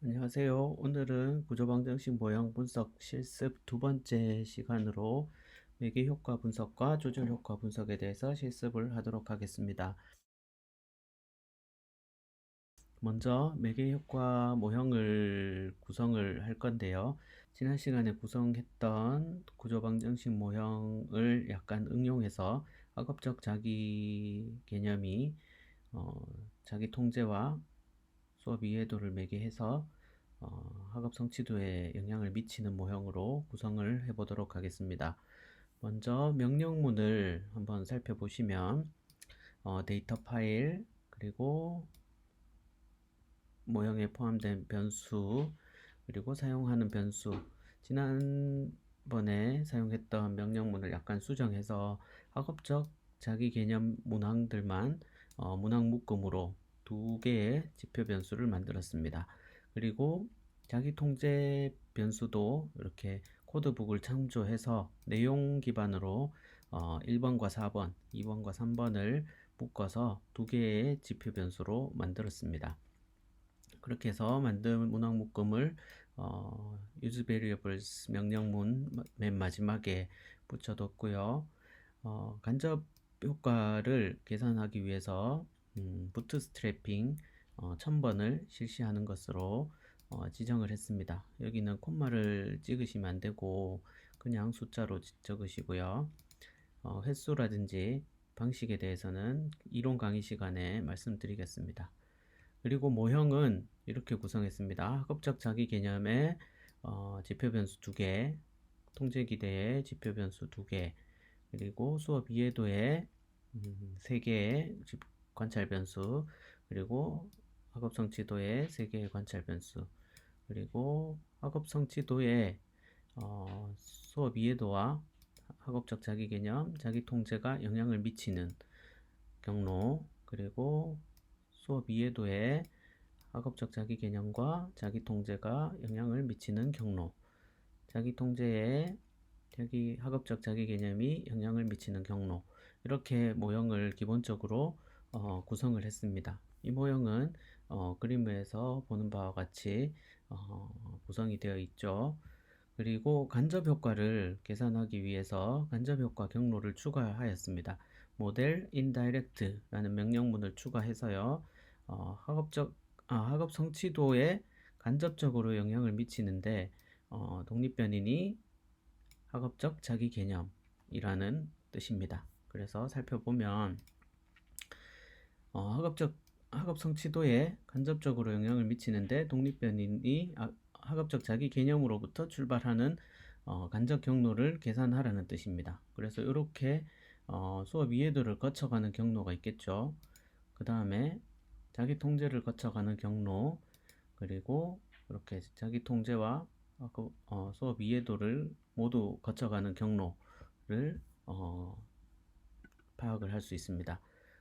안녕하세요. 오늘은 구조방정식 모형 분석 실습 두 번째 시간으로 매개 효과 분석과 조절 효과 분석에 대해서 실습을 하도록 하겠습니다. 먼저 매개 효과 모형을 구성을 할 건데요. 지난 시간에 구성했던 구조방정식 모형을 약간 응용해서 학업적 자기 개념이 자기 통제와 수업 이해도를 매개해서 학업 성취도에 영향을 미치는 모형으로 구성을 해 보도록 하겠습니다. 먼저 명령문을 한번 살펴보시면 데이터 파일 그리고 모형에 포함된 변수 그리고 사용하는 변수 지난번에 사용했던 명령문을 약간 수정해서 학업적 자기 개념 문항들만 문항 묶음으로 두 개의 지표 변수를 만들었습니다. 그리고 자기 통제 변수도 이렇게 코드북을 참조해서 내용 기반으로 1번과 4번, 2번과 3번을 묶어서 두 개의 지표 변수로 만들었습니다. 그렇게 해서 만든 문항 묶음을 use variables 명령문 맨 마지막에 붙여뒀고요. 간접 효과를 계산하기 위해서 부트스트래핑 1000번을 실시하는 것으로 지정을 했습니다. 여기는 콤마를 찍으시면 안되고 그냥 숫자로 적으시고요. 횟수라든지 방식에 대해서는 이론 강의 시간에 말씀드리겠습니다. 그리고 모형은 이렇게 구성했습니다. 학업적 자기 개념의 지표 변수 2개, 통제 기대의 지표 변수 2개, 그리고 수업 이해도의 3개의 관찰 변수, 그리고 학업 성취도의 3개의 관찰 변수, 그리고 학업 성취도의 수업 이해도와 학업적 자기 개념, 자기 통제가 영향을 미치는 경로, 그리고 수업 이해도에 학업적 자기 개념과 자기 통제가 영향을 미치는 경로, 자기 통제에 학업적 자기 개념이 영향을 미치는 경로, 이렇게 모형을 기본적으로 구성을 했습니다. 이 모형은 그림에서 보는 바와 같이 구성이 되어 있죠. 그리고 간접 효과를 계산하기 위해서 간접 효과 경로를 추가하였습니다. 모델 인다이렉트라는 명령문을 추가해서요. 학업 성취도에 간접적으로 영향을 미치는데 독립변인이 학업적 자기 개념이라는 뜻입니다. 그래서 살펴보면 학업 성취도에 간접적으로 영향을 미치는데 독립변인이 학업적 자기 개념으로부터 출발하는 간접 경로를 계산하라는 뜻입니다. 그래서 이렇게 수업 이해도를 거쳐가는 경로가 있겠죠. 그 다음에 자기 통제를 거쳐가는 경로, 그리고 이렇게 자기 통제와 수업 이해도를 모두 거쳐가는 경로를 파악을 할 수 있습니다.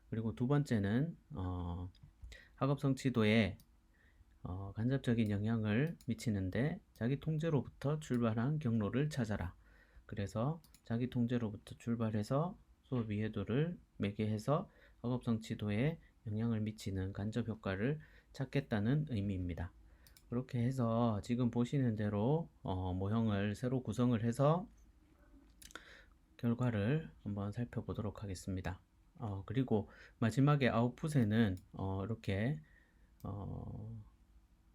그리고 두 번째는 학업 성취도에 간접적인 영향을 미치는데 자기 통제로부터 출발한 경로를 찾아라. 그래서 자기 통제로부터 출발해서 수업 이해도를 매개해서 학업 성취도에 영향을 미치는 간접 효과를 찾겠다는 의미입니다. 그렇게 해서 지금 보시는 대로 모형을 새로 구성을 해서 결과를 한번 살펴보도록 하겠습니다. 그리고 마지막에 아웃풋에는 이렇게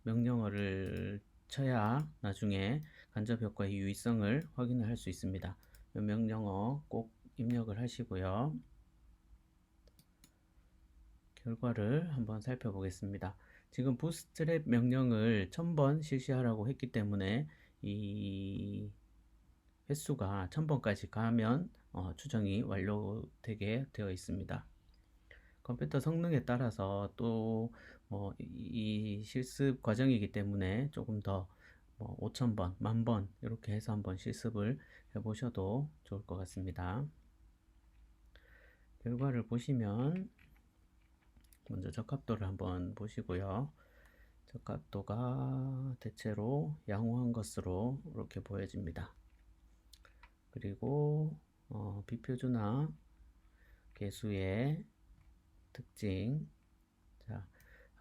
명령어를 쳐야 나중에 간접 효과의 유의성을 확인을 할 수 있습니다. 이 명령어 꼭 입력을 하시고요. 결과를 한번 살펴보겠습니다. 지금 부스트랩 명령을 1000번 실시하라고 했기 때문에 이 횟수가 1000번까지 가면 추정이 완료되게 되어 있습니다. 컴퓨터 성능에 따라서 또 이 실습 과정이기 때문에 조금 더 5000번, 10,000번 이렇게 해서 한번 실습을 해보셔도 좋을 것 같습니다. 결과를 보시면 먼저 적합도를 한번 보시고요. 적합도가 대체로 양호한 것으로 이렇게 보여집니다. 그리고 비표준화 개수의 특징, 자,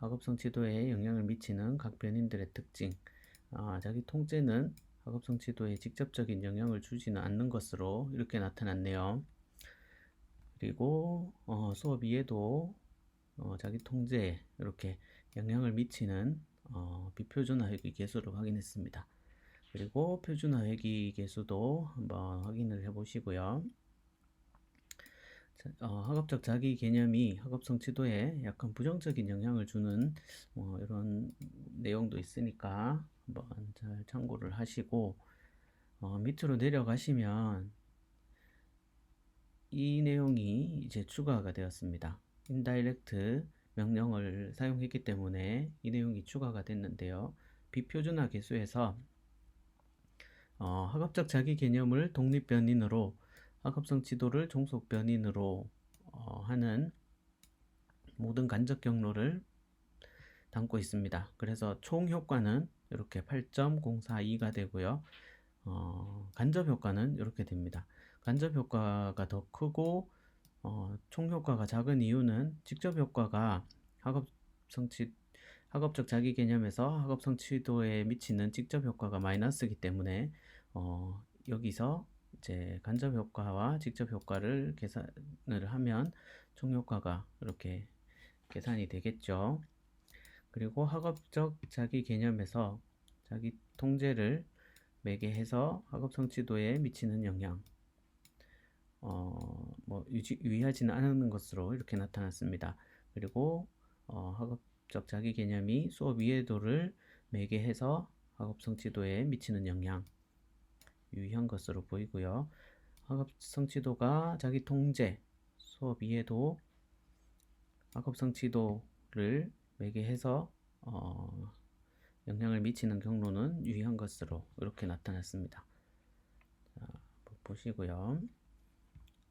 학업성 지도에 영향을 미치는 각 변인들의 특징. 자기 통제는 학업성 지도에 직접적인 영향을 주지는 않는 것으로 이렇게 나타났네요. 그리고 수업 이에도 자기 통제에 이렇게 영향을 미치는 비표준화 회귀 계수를 확인했습니다. 그리고 표준화 회귀 계수도 한번 확인을 해 보시고요. 학업적 자기 개념이 학업성 지도에 약간 부정적인 영향을 주는 이런 내용도 있으니까 한번 잘 참고를 하시고, 밑으로 내려가시면 이 내용이 이제 추가가 되었습니다. indirect 명령을 사용했기 때문에 이 내용이 추가가 됐는데요. 비표준화 계수에서 학업적 자기 개념을 독립 변인으로, 학업성 지도를 종속 변인으로 하는 모든 간접 경로를 담고 있습니다. 그래서 총 효과는 이렇게 8.042가 되고요. 간접 효과는 이렇게 됩니다. 간접 효과가 더 크고 총 효과가 작은 이유는 직접 효과가 학업적 자기 개념에서 학업성 지도에 미치는 직접 효과가 마이너스이기 때문에 여기서 이제 간접 효과와 직접 효과를 계산을 하면 총 효과가 이렇게 계산이 되겠죠. 그리고 학업적 자기 개념에서 자기 통제를 매개해서 학업성 지도에 미치는 영향, 유의하지는 않은 것으로 이렇게 나타났습니다. 그리고 학업적 자기 개념이 수업 이해도를 매개해서 학업성 지도에 미치는 영향, 유의한 것으로 보이고요. 학업성 지도가 자기 통제, 수업 이해도, 학업성 지도를 매개해서 영향을 미치는 경로는 유의한 것으로 이렇게 나타났습니다. 자, 보시고요.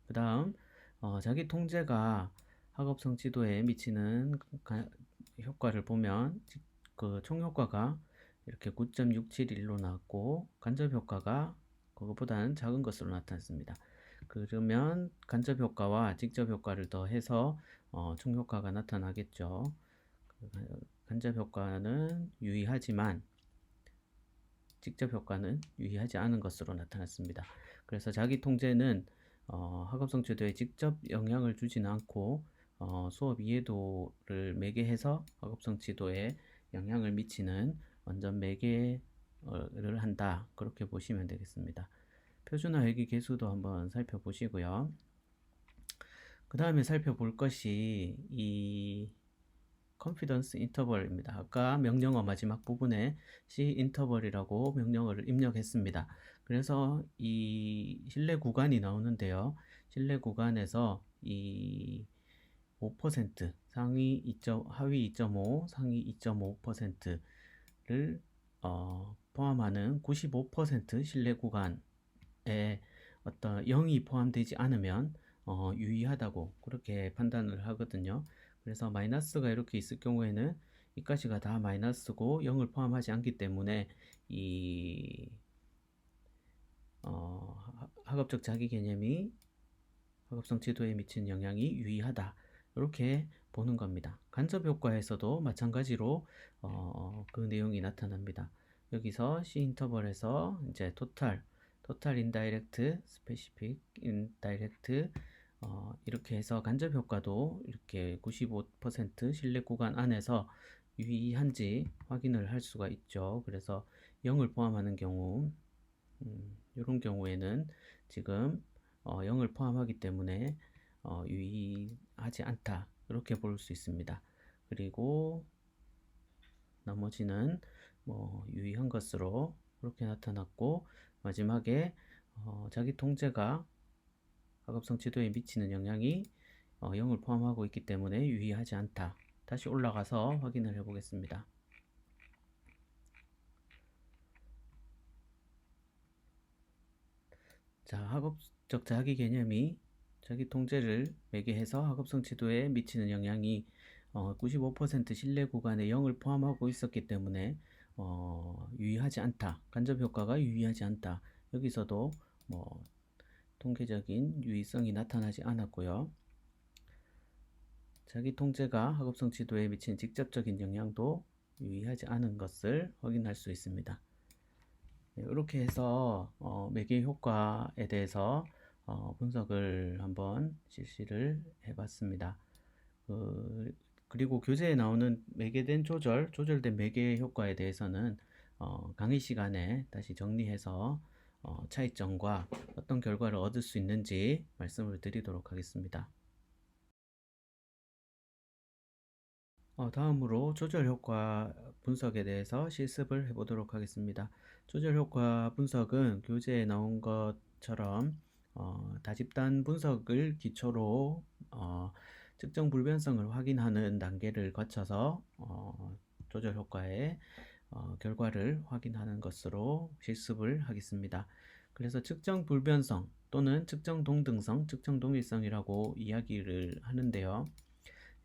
그 다음 자기 통제가 학업성 지도에 미치는 효과를 보면 그 총 효과가 이렇게 9.671로 나왔고 간접 효과가 그것보다는 작은 것으로 나타났습니다. 그러면 간접 효과와 직접 효과를 더해서 총 효과가 나타나겠죠. 간접 효과는 유의하지만 직접 효과는 유의하지 않은 것으로 나타났습니다. 그래서 자기 통제는 학업성 지도에 직접 영향을 주지는 않고 수업 이해도를 매개해서 학업성 지도에 영향을 미치는 완전 매개를 한다. 그렇게 보시면 되겠습니다. 표준화 회귀 계수도 한번 살펴보시고요. 그 다음에 살펴볼 것이 이 confidence interval입니다. 아까 명령어 마지막 부분에 C interval이라고 명령어를 입력했습니다. 그래서 이 신뢰 구간이 나오는데요. 신뢰 구간에서 이 5% 상위 2. 하위 2.5, 상위 2.5%를 포함하는 95% 신뢰 구간에 어떤 0이 포함되지 않으면 유의하다고 그렇게 판단을 하거든요. 그래서 마이너스가 이렇게 있을 경우에는 이까지가 다 마이너스고 0을 포함하지 않기 때문에 이 학업적 자기 개념이 학업성 지도에 미치는 영향이 유의하다. 이렇게 보는 겁니다. 간접 효과에서도 마찬가지로 그 내용이 나타납니다. 여기서 C 인터벌에서 이제 토탈 인다이렉트, 스페시픽 인다이렉트 이렇게 해서 간접 효과도 이렇게 95% 신뢰 구간 안에서 유의한지 확인을 할 수가 있죠. 그래서 0을 포함하는 경우 이런 경우에는 지금 0을 포함하기 때문에 유의하지 않다. 이렇게 볼 수 있습니다. 그리고 나머지는 유의한 것으로 그렇게 나타났고, 마지막에 자기 통제가 학업성 지도에 미치는 영향이 0을 포함하고 있기 때문에 유의하지 않다. 다시 올라가서 확인을 해 보겠습니다. 자, 학업적 자기 개념이 자기 통제를 매개해서 학업성 지도에 미치는 영향이 95% 신뢰 구간에 0을 포함하고 있었기 때문에 유의하지 않다. 간접 효과가 유의하지 않다. 여기서도 통계적인 유의성이 나타나지 않았고요. 자기 통제가 학업성 지도에 미치는 직접적인 영향도 유의하지 않은 것을 확인할 수 있습니다. 이렇게 해서 매개 효과에 대해서 분석을 한번 실시를 해봤습니다. 그리고 교재에 나오는 매개된 조절된 매개 효과에 대해서는 강의 시간에 다시 정리해서 차이점과 어떤 결과를 얻을 수 있는지 말씀을 드리도록 하겠습니다. 다음으로 조절 효과 분석에 대해서 실습을 해보도록 하겠습니다. 조절 효과 분석은 교재에 나온 것처럼 다집단 분석을 기초로 측정 불변성을 확인하는 단계를 거쳐서 조절 효과의 결과를 확인하는 것으로 실습을 하겠습니다. 그래서 측정 불변성 또는 측정 동등성, 측정 동일성이라고 이야기를 하는데요.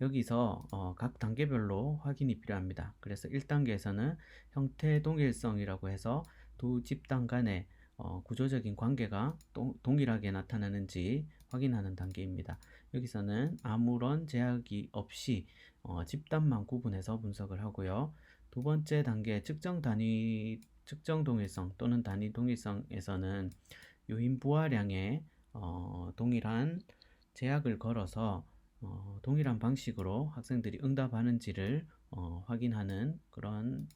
여기서 각 단계별로 확인이 필요합니다. 그래서 1단계에서는 형태 동일성이라고 해서 두 집단 간의 구조적인 관계가 동일하게 나타나는지 확인하는 단계입니다. 여기서는 아무런 제약이 없이 집단만 구분해서 분석을 하고요. 두 번째 단계 측정 동일성 또는 단위 동일성에서는 요인 부하량에 동일한 제약을 걸어서 동일한 방식으로 학생들이 응답하는지를 확인하는 그런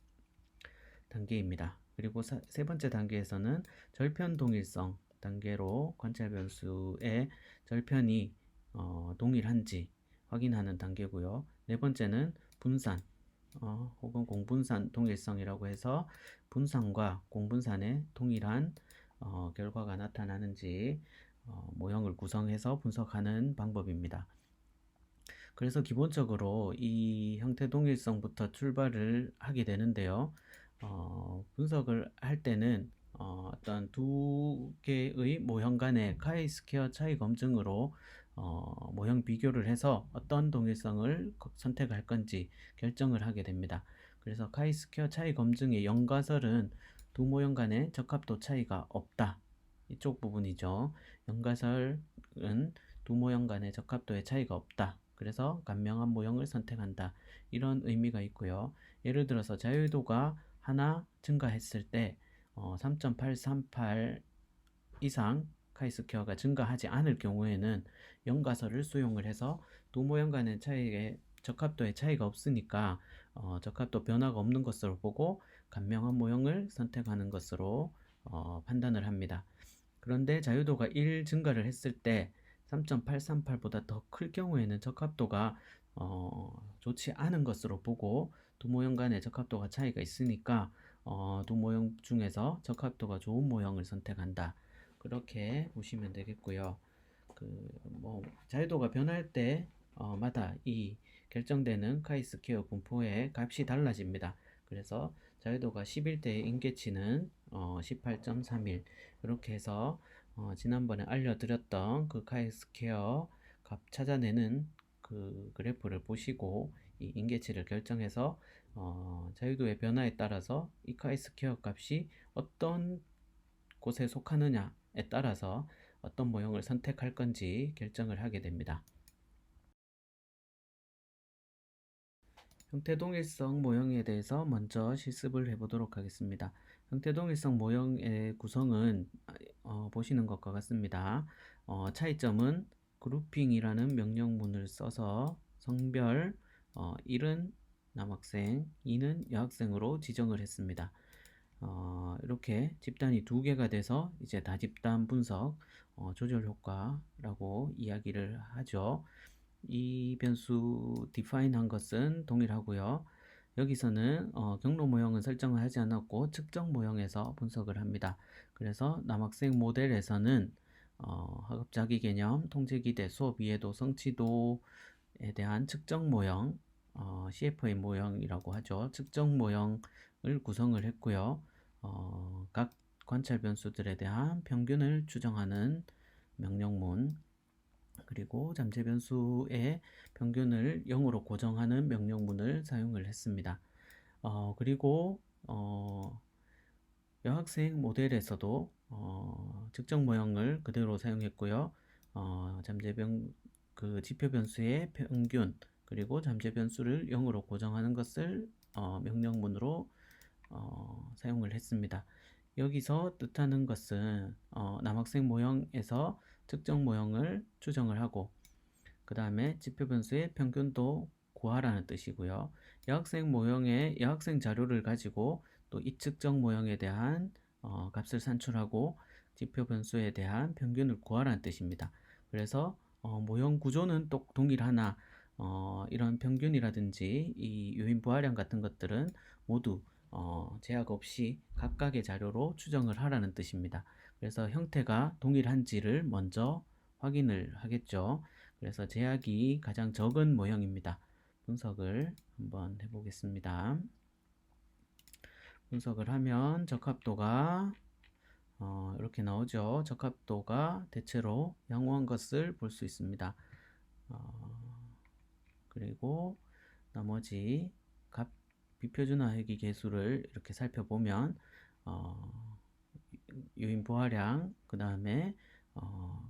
단계입니다. 그리고 세 번째 단계에서는 절편 동일성 단계로 관찰 변수의 절편이 동일한지 확인하는 단계고요. 네 번째는 분산 혹은 공분산 동일성이라고 해서 분산과 공분산의 동일한 결과가 나타나는지 모형을 구성해서 분석하는 방법입니다. 그래서 기본적으로 이 형태 동일성부터 출발을 하게 되는데요. 분석을 할 때는 어떤 두 개의 모형 간의 카이-스퀘어 차이 검증으로 모형 비교를 해서 어떤 동일성을 선택할 건지 결정을 하게 됩니다. 그래서 카이-스퀘어 차이 검증의 연가설은 두 모형 간의 적합도 차이가 없다. 이쪽 부분이죠. 연가설은 두 모형 간의 적합도의 차이가 없다. 그래서 간명한 모형을 선택한다. 이런 의미가 있고요. 예를 들어서 자유도가 하나 증가했을 때 3.838 이상 카이스퀘어가 증가하지 않을 경우에는 연가설을 수용을 해서 두 모형 간의 차이의 적합도의 차이가 없으니까 적합도 변화가 없는 것으로 보고 간명한 모형을 선택하는 것으로 판단을 합니다. 그런데 자유도가 1 증가를 했을 때 3.838보다 더 클 경우에는 적합도가 좋지 않은 것으로 보고 두 모형 간의 적합도가 차이가 있으니까 두 모형 중에서 적합도가 좋은 모형을 선택한다. 그렇게 보시면 되겠고요. 자유도가 변할 때 마다 이 결정되는 카이-스퀘어 분포의 값이 달라집니다. 그래서 자유도가 11대의 임계치는 18.31 이렇게 해서 지난번에 알려드렸던 그 카이-스퀘어 값 찾아내는 그 그래프를 보시고 이 임계치를 결정해서 자유도의 변화에 따라서 이 카이-스퀘어 값이 어떤 곳에 속하느냐에 따라서 어떤 모형을 선택할 건지 결정을 하게 됩니다. 형태동일성 모형에 대해서 먼저 실습을 해보도록 하겠습니다. 형태동일성 모형의 구성은 보시는 것과 같습니다. 차이점은 그룹핑이라는 명령문을 써서 성별 1은 남학생, 2는 여학생으로 지정을 했습니다. 이렇게 집단이 두 개가 돼서 이제 다집단 분석 조절 효과라고 이야기를 하죠. 이 변수 define 한 것은 동일하고요. 여기서는 경로 모형은 설정을 하지 않았고 측정 모형에서 분석을 합니다. 그래서 남학생 모델에서는 학업 자기 개념, 통제 기대, 수업 이해도, 성취도에 대한 측정 모형, CFA 모형이라고 하죠. 측정 모형을 구성을 했고요. 각 관찰 변수들에 대한 평균을 추정하는 명령문, 그리고 잠재 변수의 평균을 0으로 고정하는 명령문을 사용을 했습니다. 그리고 여학생 모델에서도 측정 모형을 그대로 사용했고요. 그 지표 변수의 평균 그리고 잠재 변수를 0으로 고정하는 것을 명령문으로 사용을 했습니다. 여기서 뜻하는 것은 남학생 모형에서 특정 모형을 추정을 하고 그 다음에 지표 변수의 평균도 구하라는 뜻이고요. 여학생 모형의 여학생 자료를 가지고 또 이 특정 모형에 대한 값을 산출하고 지표 변수에 대한 평균을 구하라는 뜻입니다. 그래서 모형 구조는 또 동일하나 이런 평균이라든지 이 요인 부하량 같은 것들은 모두 제약 없이 각각의 자료로 추정을 하라는 뜻입니다. 그래서 형태가 동일한지를 먼저 확인을 하겠죠. 그래서 제약이 가장 적은 모형입니다. 분석을 한번 해보겠습니다. 분석을 하면 적합도가 이렇게 나오죠. 적합도가 대체로 양호한 것을 볼 수 있습니다. 그리고 나머지 값 비표준화 회귀 계수를 이렇게 살펴보면 요인 부하량, 그 다음에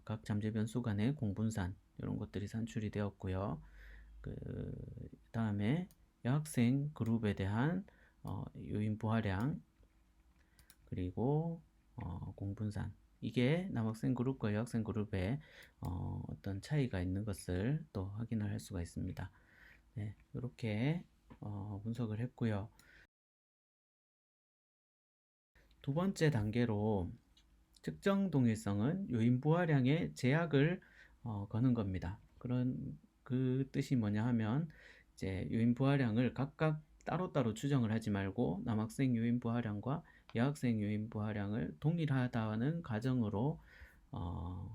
각 잠재 변수 간의 공분산 이런 것들이 산출이 되었고요. 그 다음에 여학생 그룹에 대한 요인 부하량 그리고 공분산, 이게 남학생 그룹과 여학생 그룹에 어떤 차이가 있는 것을 또 확인을 할 수가 있습니다. 네, 이렇게 분석을 했고요. 두 번째 단계로 특정 동일성은 요인 부하량의 제약을 거는 겁니다. 그 뜻이 뭐냐 하면 이제 요인 부하량을 각각 따로따로 추정을 하지 말고 남학생 요인 부하량과 여학생 요인 부하량을 동일하다는 가정으로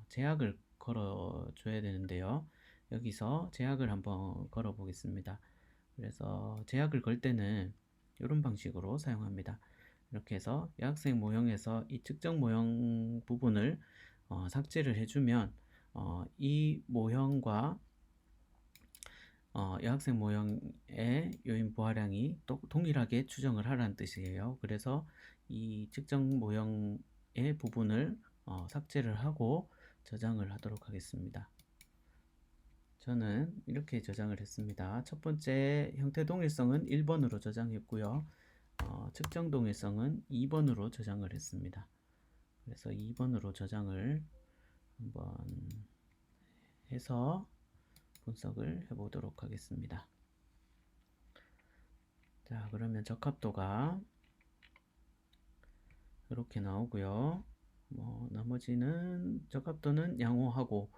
제약을 걸어 줘야 되는데요. 여기서 제약을 한번 걸어 보겠습니다. 그래서 제약을 걸 때는 이런 방식으로 사용합니다. 이렇게 해서 여학생 모형에서 이 특정 모형 부분을 삭제를 해주면 이 모형과 여학생 모형의 요인 부하량이 또 동일하게 추정을 하라는 뜻이에요. 그래서 이 특정 모형의 부분을 삭제를 하고 저장을 하도록 하겠습니다. 저는 이렇게 저장을 했습니다. 첫 번째 형태 동일성은 1번으로 저장했고요. 측정 동일성은 2번으로 저장을 했습니다. 그래서 2번으로 저장을 한번 해서 분석을 해보도록 하겠습니다. 자, 그러면 적합도가 이렇게 나오고요. 나머지는 적합도는 양호하고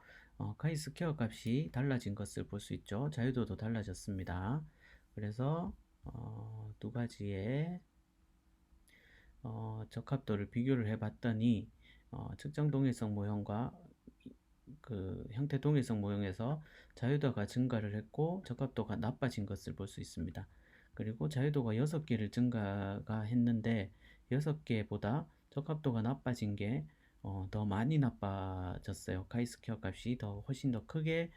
카이스퀘어 값이 달라진 것을 볼 수 있죠. 자유도도 달라졌습니다. 그래서 두 가지의 적합도를 비교를 해봤더니 측정 동일성 모형과 그 형태 동일성 모형에서 자유도가 증가를 했고 적합도가 나빠진 것을 볼 수 있습니다. 그리고 자유도가 6개를 증가가 했는데 6개보다 적합도가 나빠진 게 더 많이 나빠졌어요. 카이스퀘어 값이 훨씬 더 크게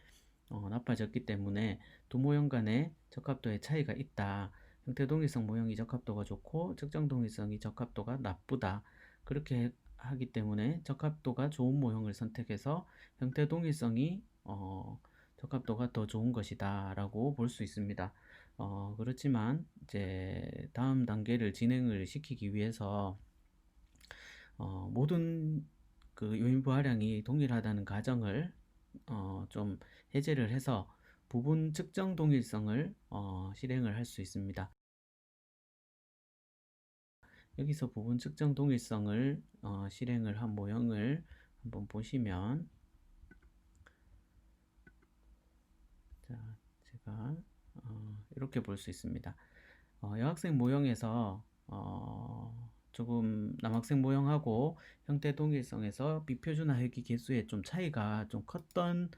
나빠졌기 때문에 두 모형 간의 적합도의 차이가 있다. 형태 동일성 모형이 적합도가 좋고 측정 동일성이 적합도가 나쁘다. 그렇게 하기 때문에 적합도가 좋은 모형을 선택해서 형태 동일성이 적합도가 더 좋은 것이다 라고 볼 수 있습니다. 그렇지만 이제 다음 단계를 진행을 시키기 위해서 모든 그 요인 부하량이 동일하다는 가정을 좀 해제를 해서 부분 측정 동일성을 실행을 할 수 있습니다. 여기서 부분 측정 동일성을 실행을 한 모형을 한번 보시면, 자, 제가 이렇게 볼 수 있습니다. 여학생 모형에서 조금 남학생 모형하고 형태 동일성에서 비표준화 회귀 개수에 좀 차이가 좀 컸던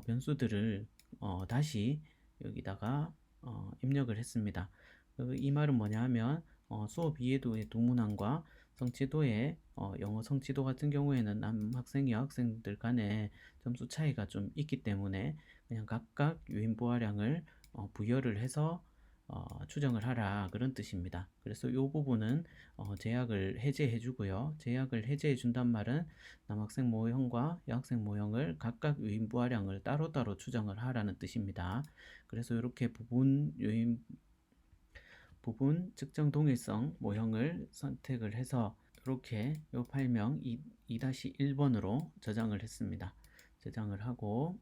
변수들을 다시 여기다가 입력을 했습니다. 이 말은 뭐냐 하면 수업 이해도의 두 문항과 성취도의 영어 성취도 같은 경우에는 남학생, 여학생들 간에 점수 차이가 좀 있기 때문에 그냥 각각 요인 부하량을 부여를 해서 추정을 하라 그런 뜻입니다. 그래서 이 부분은 제약을 해제해 주고요. 제약을 해제해 준단 말은 남학생 모형과 여학생 모형을 각각 유인부하량을 따로따로 추정을 하라는 뜻입니다. 그래서 이렇게 부분 측정 동일성 모형을 선택을 해서 이렇게 이 파일명 2-1번으로 저장을 했습니다. 저장을 하고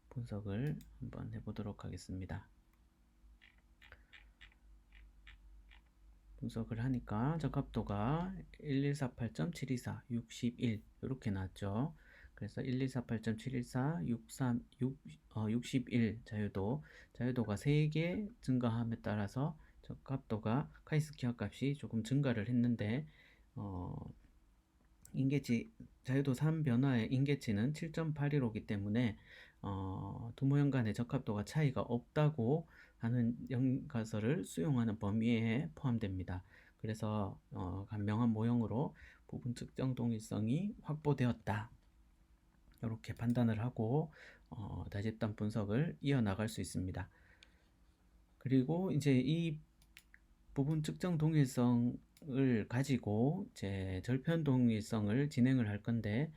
분석을 한번 해보도록 하겠습니다. 분석을 하니까 적합도가 1148.724, 61 이렇게 나왔죠. 그래서 1148.714, 61 자유도가 3개 증가함에 따라서 적합도가 카이스키어 값이 조금 증가를 했는데 인계치 자유도 3 변화의 인계치는 7.815이기 때문에 두 모형 간의 적합도가 차이가 없다고 하는 연가설을 수용하는 범위에 포함됩니다. 그래서 간명한 모형으로 부분 측정 동일성이 확보되었다. 이렇게 판단을 하고 다집단 분석을 이어나갈 수 있습니다. 그리고 이제 이 부분 측정 동일성을 가지고 이제 절편 동일성을 진행을 할 건데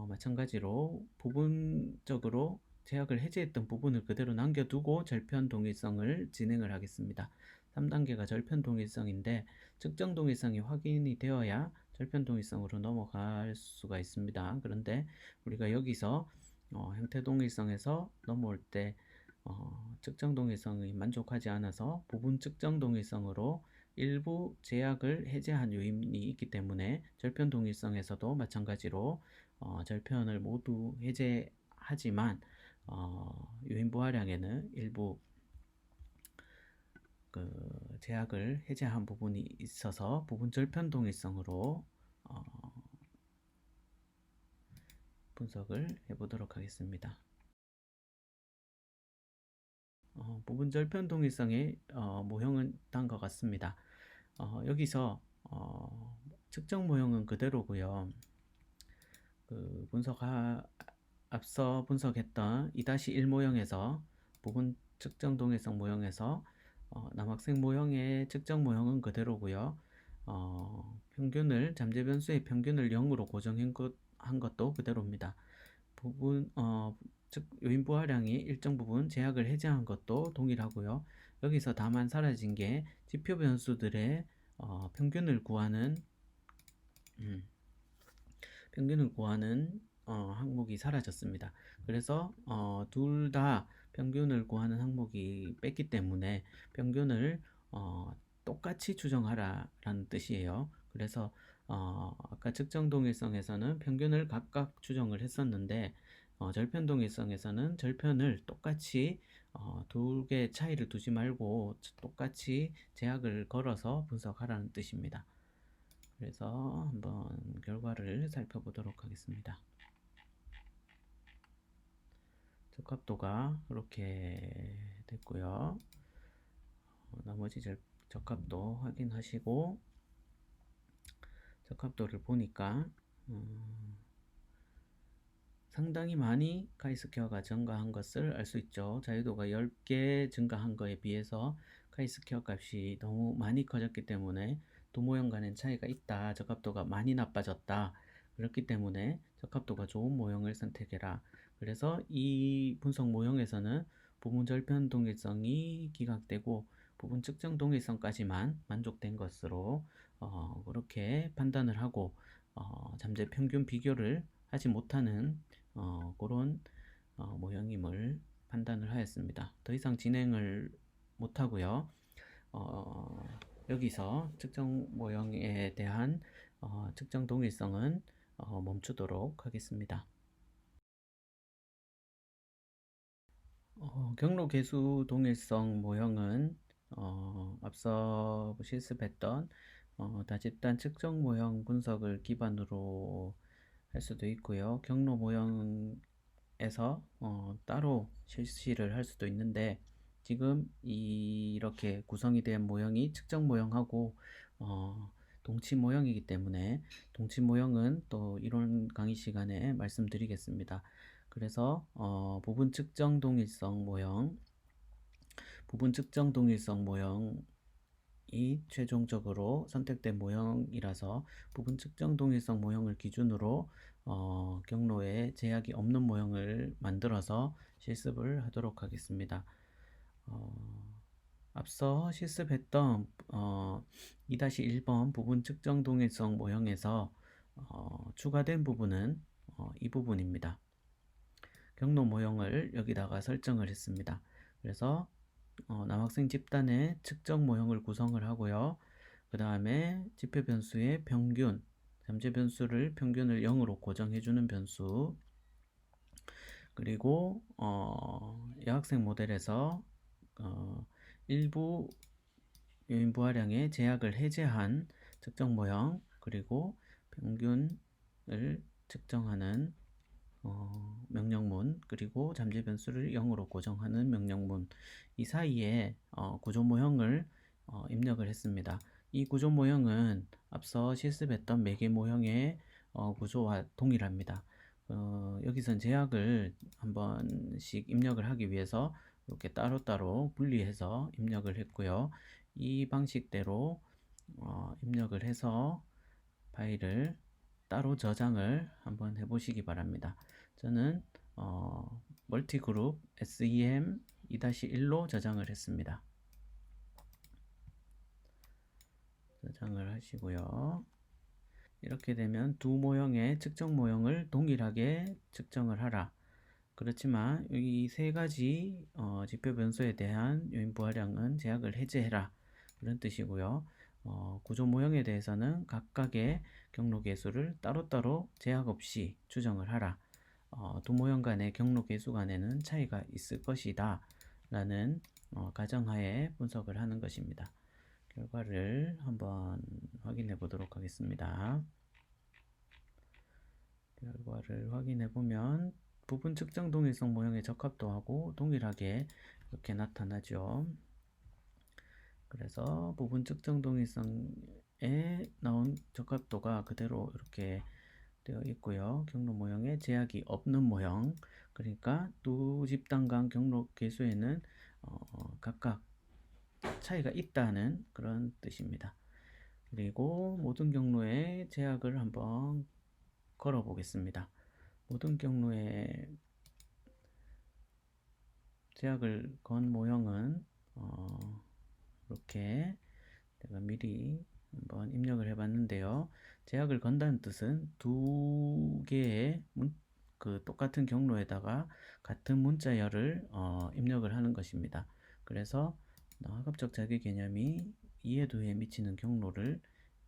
마찬가지로 부분적으로 제약을 해제했던 부분을 그대로 남겨두고 절편 동일성을 진행을 하겠습니다. 3단계가 절편 동일성인데 측정 동일성이 확인이 되어야 절편 동일성으로 넘어갈 수가 있습니다. 그런데 우리가 여기서 형태 동일성에서 넘어올 때 측정 동일성이 만족하지 않아서 부분 측정 동일성으로 일부 제약을 해제한 요인이 있기 때문에 절편 동일성에서도 마찬가지로 절편을 모두 해제하지만 요인 부하량에는 일부 제약을 해제한 부분이 있어서 부분 절편 동일성으로 분석을 해보도록 하겠습니다. 부분 절편 동일성의 모형은 다음과 같습니다. 여기서 측정 모형은 그대로고요. 앞서 분석했던 2-1 모형에서 부분 측정 동일성 모형에서 남학생 모형의 측정 모형은 그대로고요. 잠재 변수의 평균을 0으로 고정한 것도 그대로입니다. 즉 요인 부하량이 일정 부분 제약을 해제한 것도 동일하고요. 여기서 다만 사라진 게 지표 변수들의 평균을 구하는 항목이 사라졌습니다. 그래서 둘 다 평균을 구하는 항목이 뺐기 때문에 평균을 똑같이 추정하라라는 뜻이에요. 그래서 아까 측정 동일성에서는 평균을 각각 추정을 했었는데 절편 동일성에서는 절편을 똑같이 두 개의 차이를 두지 말고 똑같이 제약을 걸어서 분석하라는 뜻입니다. 그래서 한번 결과를 살펴보도록 하겠습니다. 적합도가 이렇게 됐고요. 나머지 적합도 확인하시고 적합도를 보니까 상당히 많이 카이스케어가 증가한 것을 알 수 있죠. 자유도가 10개 증가한 거에 비해서 카이스케어 값이 너무 많이 커졌기 때문에 두 모형 간의 차이가 있다. 적합도가 많이 나빠졌다. 그렇기 때문에 적합도가 좋은 모형을 선택해라. 그래서 이 분석 모형에서는 부분 절편 동일성이 기각되고 부분 측정 동일성까지만 만족된 것으로 그렇게 판단을 하고 잠재 평균 비교를 하지 못하는 그런 모형임을 판단을 하였습니다. 더 이상 진행을 못하고요. 여기서 측정 모형에 대한 측정 동일성은 멈추도록 하겠습니다. 경로 개수 동일성 모형은 앞서 실습했던 다집단 측정 모형 분석을 기반으로 할 수도 있고요. 경로 모형에서 따로 실시를 할 수도 있는데 지금 이렇게 구성이 된 모형이 측정 모형하고 동치 모형이기 때문에 동치 모형은 또 이론 강의 시간에 말씀드리겠습니다. 그래서 부분 측정 동일성 모형, 부분 측정 동일성 모형이 최종적으로 선택된 모형이라서 부분 측정 동일성 모형을 기준으로 경로에 제약이 없는 모형을 만들어서 실습을 하도록 하겠습니다. 앞서 실습했던 2-1번 부분 측정 동일성 모형에서 추가된 부분은 이 부분입니다. 경로 모형을 여기다가 설정을 했습니다. 그래서 남학생 집단의 측정 모형을 구성을 하고요. 그 다음에 지표 변수의 평균, 잠재 변수를 평균을 0으로 고정해주는 변수, 그리고 여학생 모델에서 일부 요인 부하량의 제약을 해제한 측정 모형, 그리고 평균을 측정하는 명령문, 그리고 잠재 변수를 0으로 고정하는 명령문, 이 사이에 구조 모형을 입력을 했습니다. 이 구조 모형은 앞서 실습했던 매개 모형의 구조와 동일합니다. 여기선 제약을 한 번씩 입력을 하기 위해서 이렇게 따로따로 분리해서 입력을 했고요. 이 방식대로 입력을 해서 파일을 따로 저장을 한번 해보시기 바랍니다. 저는 멀티그룹 SEM 2-1로 저장을 했습니다. 저장을 하시고요. 이렇게 되면 두 모형의 측정 모형을 동일하게 측정을 하라. 그렇지만 이 세 가지 지표 변수에 대한 요인 부하량은 제약을 해제해라. 그런 뜻이고요. 구조 모형에 대해서는 각각의 경로 개수를 따로따로 제약 없이 추정을 하라. 두 모형 간의 경로 개수 간에는 차이가 있을 것이다 라는 가정하에 분석을 하는 것입니다. 결과를 한번 확인해 보도록 하겠습니다. 결과를 확인해 보면 부분 측정 동일성 모형의 적합도하고 동일하게 이렇게 나타나죠. 그래서 부분 측정 동일성에 나온 적합도가 그대로 이렇게 되어 있고요. 경로 모형에 제약이 없는 모형, 그러니까 두 집단 간 경로 개수에는 각각 차이가 있다는 그런 뜻입니다. 그리고 모든 경로에 제약을 한번 걸어 보겠습니다. 모든 경로에 제약을 건 모형은 이렇게 제가 미리 한번 입력을 해 봤는데요. 제약을 건다는 뜻은 두 개의 똑같은 경로에다가 같은 문자열을 입력을 하는 것입니다. 그래서 학업적 자기 개념이 2의 2에 미치는 경로를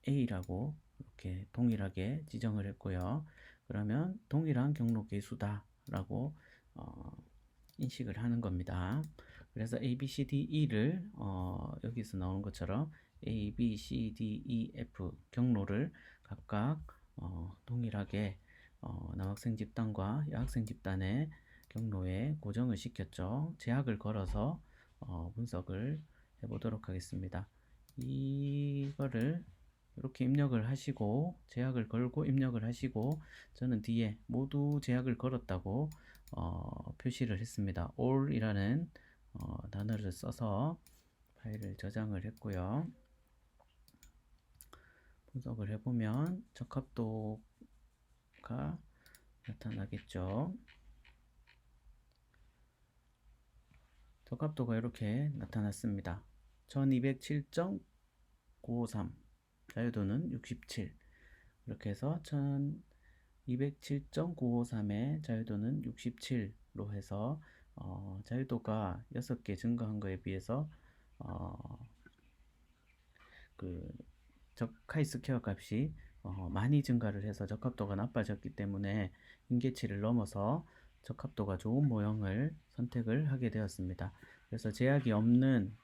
A라고 이렇게 동일하게 지정을 했고요. 그러면 동일한 경로 개수다 라고 인식을 하는 겁니다. 그래서 A, B, C, D, E를 여기서 나오는 것처럼 A, B, C, D, E, F 경로를 각각 동일하게 남학생 집단과 여학생 집단의 경로에 고정을 시켰죠. 제약을 걸어서 분석을 해보도록 하겠습니다. 이거를 이렇게 입력을 하시고 제약을 걸고 입력을 하시고 저는 뒤에 모두 제약을 걸었다고 표시를 했습니다. all이라는 단어를 써서 파일을 저장을 했고요. 분석을 해보면 적합도가 나타나겠죠. 적합도가 이렇게 나타났습니다. 1207.953 자유도는 67, 이렇게 해서 1207.953의 자유도는 67로 해서 자유도가 6개 증가한 거에 비해서 카이스퀘어 값이 많이 증가를 해서 적합도가 나빠졌기 때문에 임계치를 넘어서 적합도가 좋은 모형을 선택을 하게 되었습니다. 그래서 제약이 없는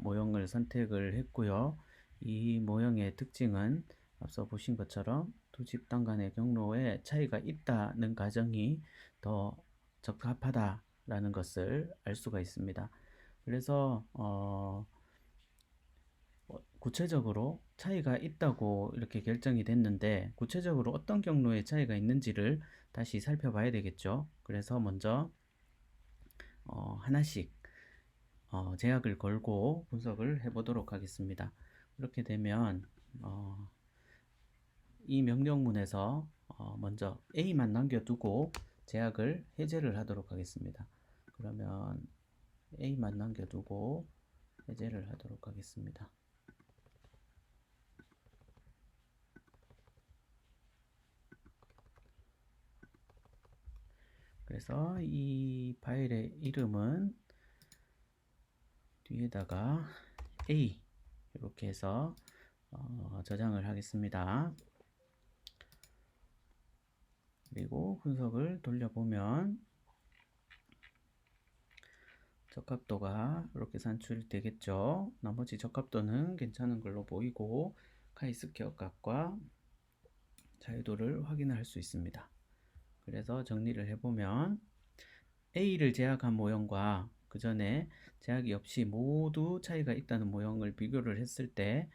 모형을 선택을 했고요. 이 모형의 특징은 앞서 보신 것처럼 두 집단 간의 경로에 차이가 있다는 가정이 더 적합하다라는 것을 알 수가 있습니다. 그래서 구체적으로 차이가 있다고 이렇게 결정이 됐는데 구체적으로 어떤 경로에 차이가 있는지를 다시 살펴봐야 되겠죠. 그래서 먼저 하나씩 제약을 걸고 분석을 해보도록 하겠습니다. 그렇게 되면 이 명령문에서 먼저 A만 남겨두고 제약을 해제를 하도록 하겠습니다. 그러면 A만 남겨두고 해제를 하도록 하겠습니다. 그래서 이 파일의 이름은 뒤에다가 A 이렇게 해서 저장을 하겠습니다. 그리고 분석을 돌려보면 적합도가 이렇게 산출되겠죠. 나머지 적합도는 괜찮은 걸로 보이고 카이스퀘어 값과 자유도를 확인할 수 있습니다. 그래서 정리를 해보면 A를 제약한 모형과 그 전에 제약이 없이 모두 차이가 있다는 모형을 비교를 했을 때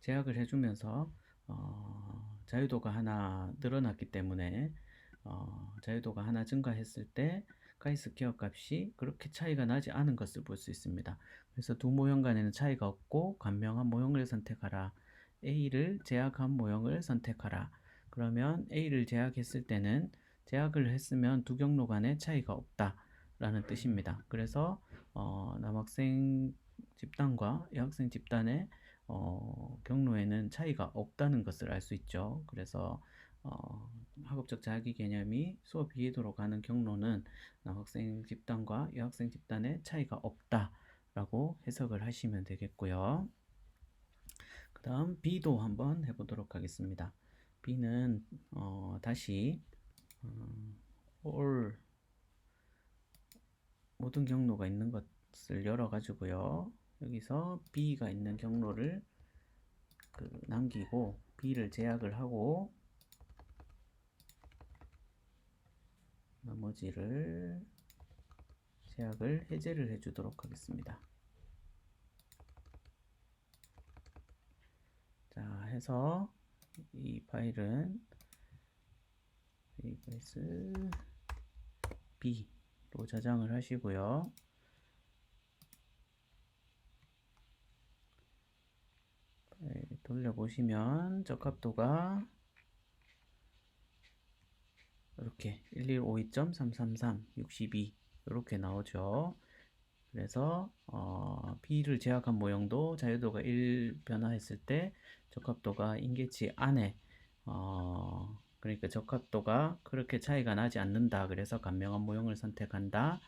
제약을 해주면서 자유도가 하나 늘어났기 때문에 자유도가 하나 증가했을 때 카이스퀘어 값이 그렇게 차이가 나지 않은 것을 볼 수 있습니다. 그래서 두 모형 간에는 차이가 없고 간명한 모형을 선택하라. A를 제약한 모형을 선택하라. 그러면 A를 제약했을 때는 제약을 했으면 두 경로 간에 차이가 없다 라는 뜻입니다. 그래서 남학생 집단과 여학생 집단의 경로에는 차이가 없다는 것을 알 수 있죠. 그래서 학업적 자기 개념이 수업 이해도로 가는 경로는 남학생 집단과 여학생 집단의 차이가 없다라고 해석을 하시면 되겠고요. 그 다음 B도 한번 해보도록 하겠습니다. B는 다시 all 모든 경로가 있는 것을 열어가지고요. 여기서 B가 있는 경로를 남기고 B를 제약을 하고 나머지를 제약을 해제를 해주도록 하겠습니다. 자, 해서 이 파일은 세이브에스 B로 저장을 하시고요. 돌려보시면 적합도가 이렇게 1152.333 62 이렇게 나오죠. 그래서 B를 제약한 모형도 자유도가 1 변화했을 때 적합도가 인계치 안에 그러니까 적합도가 그렇게 차이가 나지 않는다. 그래서 간명한 모형을 선택한다.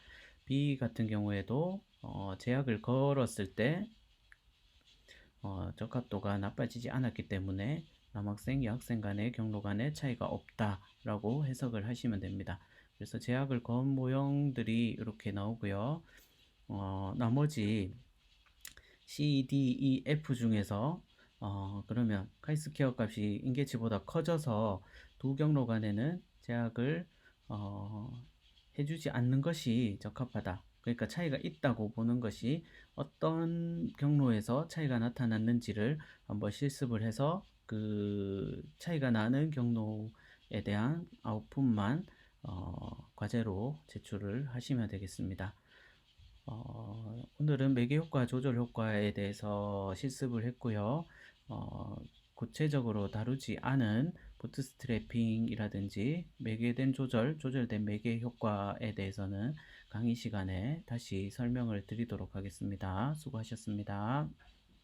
B 같은 경우에도 제약을 걸었을 때 적합도가 나빠지지 않았기 때문에 남학생, 여학생 간의 경로 간의 차이가 없다라고 해석을 하시면 됩니다. 그래서 제약을 건 모형들이 이렇게 나오고요. 나머지 C, D, E, F 중에서 그러면 카이스퀘어 값이 인계치보다 커져서 두 경로 간에는 제약을 해주지 않는 것이 적합하다. 그러니까 차이가 있다고 보는 것이 어떤 경로에서 차이가 나타났는지를 한번 실습을 해서 그 차이가 나는 경로에 대한 아웃풋만 과제로 제출을 하시면 되겠습니다. 오늘은 매개효과 조절 효과에 대해서 실습을 했고요. 구체적으로 다루지 않은 부트스트래핑이라든지 매개된 조절된 매개 효과에 대해서는 강의 시간에 다시 설명을 드리도록 하겠습니다. 수고하셨습니다.